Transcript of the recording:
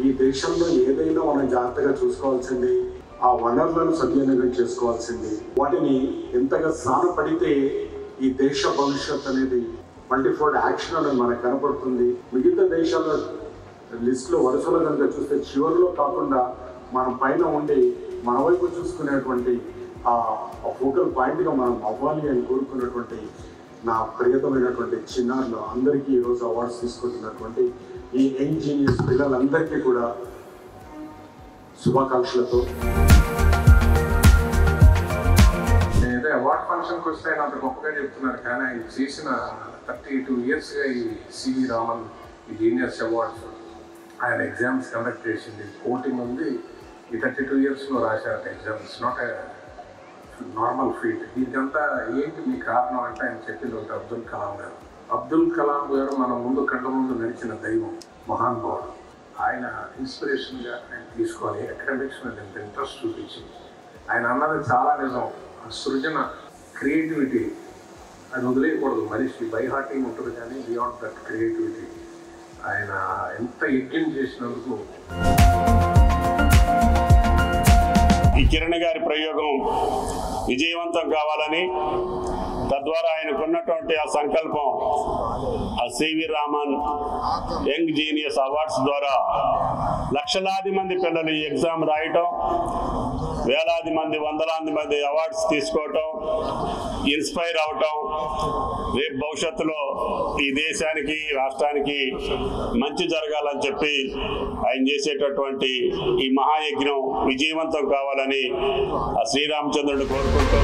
ఈ దేశంలో ఏదైనా మనం జాగ్రత్తగా చూసుకోవాల్సింది, ఆ వనరులను సద్వినియోగం చేసుకోవాల్సింది, వాటిని ఎంతగా సానపడితే ఈ దేశ భవిష్యత్ అనేది మల్టీఫోల్డ్ యాక్షన్ అనేది మనకు కనపడుతుంది. మిగతా దేశాల లిస్టులో వరుసలో కనుక చూస్తే చివరిలో కాకుండా మనం పైన ఉండి మన వైపు చూసుకునేటువంటి ఆ ఫోకల్ పాయింట్గా మనం అవ్వాలి అని కోరుకున్నటువంటి నా ప్రియతమైనటువంటి చిన్నారులు అందరికీ ఈరోజు అవార్డ్స్ తీసుకుంటున్నటువంటి ఈ యంగ్ జీనియస్ పిల్లలందరికీ కూడా శుభాకాంక్షలతో. నేనైతే అవార్డ్ ఫంక్షన్కి వస్తే అంత గొప్పగా చెప్తున్నారు, కానీ ఆయన చేసిన 32 yearsగా ఈ సివి రామన్ ఈ జీనియస్ అవార్డ్స్ ఆయన ఎగ్జామ్స్ కండక్ట్ చేసింది. కోటింగ్ ఉంది, ఈ 32 yearsలో రాశారు exams. Not a normal feat. దీనికంతా ఏంటి మీ కారణం అంటే ఆయన చెప్పింది ఒకటి, అబ్దుల్ కలాం గారు. అబ్దుల్ కలాం గారు మన ముందు కళ్ళ ముందు నడిచిన దైవం, మహానుభావుడు. ఆయన ఇన్స్పిరేషన్గా ఆయన తీసుకొని అకాడమిక్స్ మీద ఎంత ఇంట్రెస్ట్ చూపించి ఆయన అన్నది చాలా నిజం. సృజన, క్రియేటివిటీ అది వదిలేయకూడదు. మనిషి బై హార్టింగ్ ఉంటుంది, కానీ బియాండ్ దట్ క్రియేటివిటీ ఆయన ఎంత యజ్ఞం చేసినందుకు. ఈ కిరణ్ గారి ప్రయోగం విజయవంతం కావాలని, తద్వారా ఆయనకున్నటువంటి ఆ సంకల్పం ఆ CV Raman young genius awards ద్వారా లక్షలాది మంది పిల్లలు ఈ ఎగ్జామ్ రాయటం, వేలాది మంది, వందలాది మంది అవార్డ్స్ తీసుకోవటం, ఇన్స్పైర్ అవటం, రేపు భవిష్యత్తులో ఈ దేశానికి, రాష్ట్రానికి మంచి జరగాలని చెప్పి ఆయన చేసేటటువంటి ఈ మహాయజ్ఞం విజయవంతం కావాలని ఆ శ్రీరామచంద్రుడిని కోరుకుంటూ